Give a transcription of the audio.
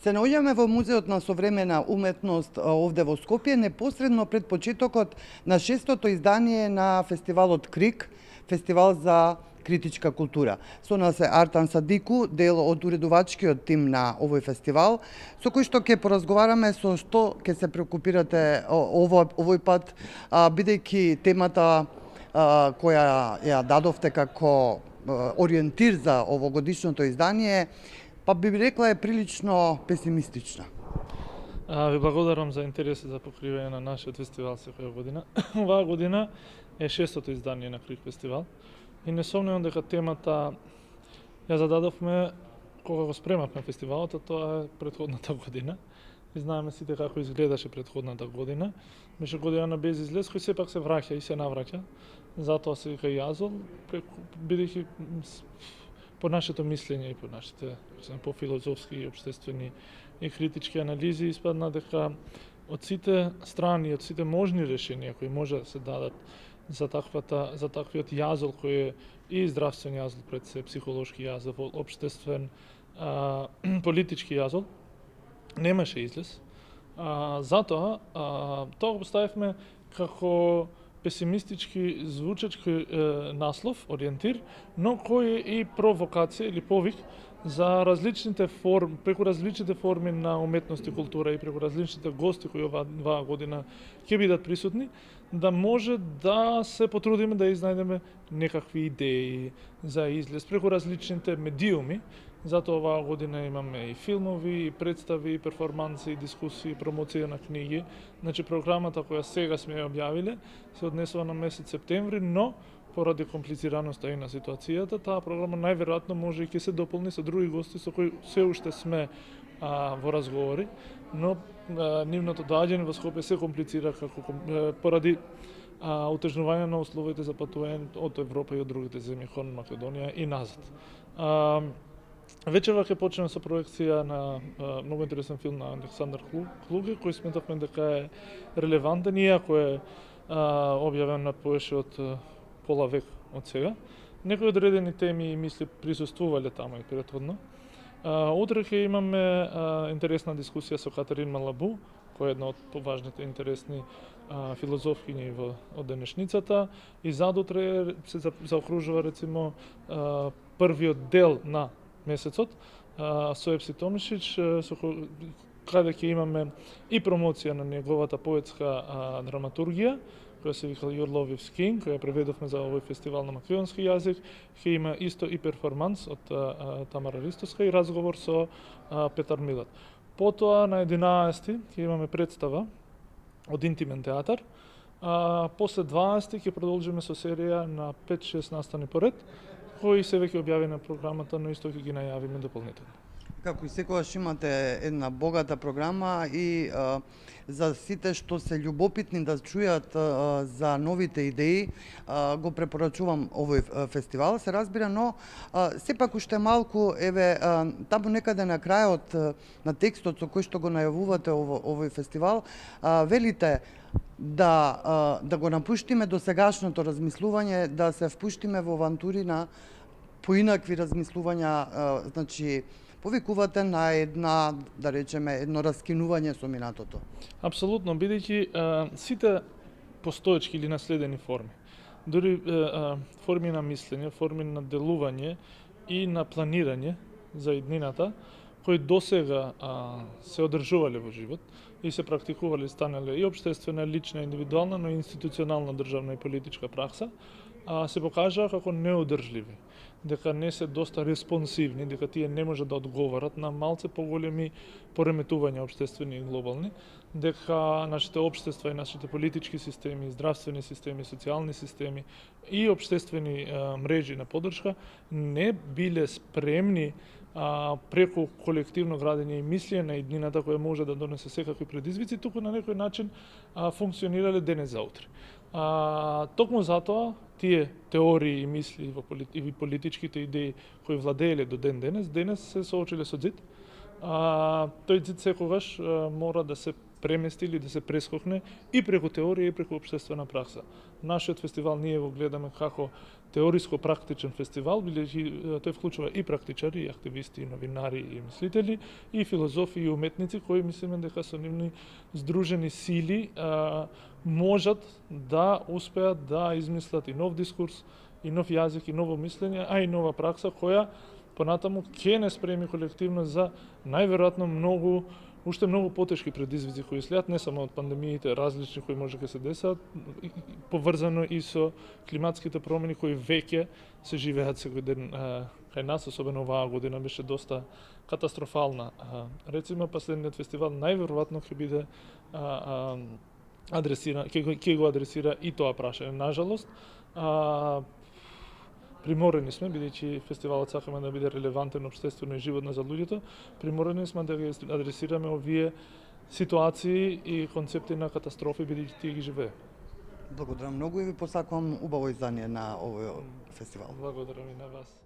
Се наоѓаме во Музеот на современа уметност овде во Скопје, непосредно пред почетокот на 6-тото издание на фестивалот КРИК, фестивал за критичка култура. Со нас е Артан Садику, дел од уредувачкиот тим на овој фестивал, со кој што ќе поразговараме со што ќе се преокупирате овој пат, бидејќи темата која ја дадовте како ориентир за овогодишното издание, па би рекла е прилично песимистична. Ви благодарам за интересот за покривање на нашиот фестивал секоја година. Оваа година е 6-тото издание на КРИК фестивал и несомнено дека темата ја зададовме кога го спремавме фестивалот, а тоа е претходната година. И знаеме сите како изгледаше претходната година. Беше година без излез, кој сепак се враќа и се навраќа. Затоа се вика јазол, бидејќи по нашето мислење и по нашите по филозофски и општествени и критички анализи испадна дека од сите страни, од сите можни решенија кои може да се дадат за таквиот јазол кој е и здравствен јазол пред се, психолошки јазол, општествен, политички јазол, немаше излез. Затоа тоа го поставивме како песимистички звучачки наслов, ориентир, но кој е и провокација или повик за различните преку различните форми на уметност и култура и преку различните гости кои оваа година ќе бидат присутни, да може да се потрудиме да изнајдеме некакви идеи за излез преку различните медиуми. Затоа оваа година имаме и филмови, и представи, и перформанси, и дискусии, и промоција на книги. Значи програмата која сега сме ја објавиле се однесува на месец септември, но поради комплицираноста и на ситуацијата, таа програма најверојатно може и ќе се дополни со други гости со кои се уште сме во разговори, но нивното доаѓање во Скопје се комплицира поради утежнување на условите за патување од Европа и од другите земји, кон Македонија и назад. Вечерва ќе почнеме со проекција на многу интересен филм на Александар Клуге, кој сметавме дека е релевантен, иако е објавен на повеќе од пола век од сега. Некои одредени теми и мисли присуствувале таму и претходно. Утре ќе имаме интересна дискусија со Катерин Малабу, која е една од поважните интересни филозофкињи од денешницата, и задутре се заокружува рецимо првиот дел на месецот со Епси Томишич, каде ќе имаме и промоција на неговата поетска драматургија, која се вика Your Love is King, која преведовме за овој фестивал на македонски јазик. Ќе има исто и перформанс од Тамара Ристоска и разговор со Петар Милат. Потоа на 11 ќе имаме представа од Интимен театар. После 12 ќе продолжиме со серија на 5-6 настани поред, кои се веќе објави на програмата, но исто ќе ги најавиме дополнително. Како и секогаш имате една богата програма и за сите што се љубопитни да чујат за новите идеи, го препорачувам овој фестивал, се разбира, но сепак уште малку, еве, таму некаде на крајот на текстот со кој што го најавувате овој фестивал, велите да го напуштиме до сегашното размислување, да се впуштиме во авантури на поинакви размислувања, значи повикувате на една, да речеме, едно раскинување со минатото. Апсолутно, бидејќи сите постоечки или наследени форми, дури форми на мислење, форми на делување и на планирање за иднината, кои досега се одржувале во живот и се практикувале, станале и општествена, лична, индивидуална, но и институционална државна и политичка пракса, се покажаа како неодржливи, дека не се доста респонсивни, дека тие не можат да одговорат на малце поголеми пореметувања општествени и глобални, дека нашите општества и нашите политички системи, здравствени системи, социјални системи и општествени мрежи на поддршка не биле спремни преку колективно градење и мислење на иднината која може да донесе секакви предизвици, туку на некој начин функционирале денес за утре. Токму затоа тие теории и мисли и политичките идеи кои владееле до денес се соочиле со ѕид. Тој ѕид секогаш мора да се премести или да се прескокне и преку теорија и преку општествена пракса. Нашиот фестивал ние го гледаме како теориско-практичен фестивал, бидејќи тој вклучува и практичари, и активисти, и новинари, и мислители, и филозофи, и уметници, кои мислиме дека со нивни здружени сили можат да успеат да измислат и нов дискурс, и нов јазик, и ново мислење, а и нова пракса која понатаму ќе не спреми колективно за најверојатно уште многу потешки предизвици кои следат, не само од пандемиите различни кои може да се десат, поврзано и со климатските промени кои веќе се живеат секој ден кај нас, особено оваа година беше доста катастрофална. Рецимо последниот фестивал најверојатно ќе биде ќе го адресира и тоа прашање. Нажалост, приморени сме, бидејќи фестивалот сакаме да биде релевантен општествено и животно за луѓето, приморени сме да ги адресираме овие ситуации и концепти на катастрофи, бидејќи тие ги живее. Благодарам многу и ви посакувам убаво издание на овој фестивал. Благодарам и на вас.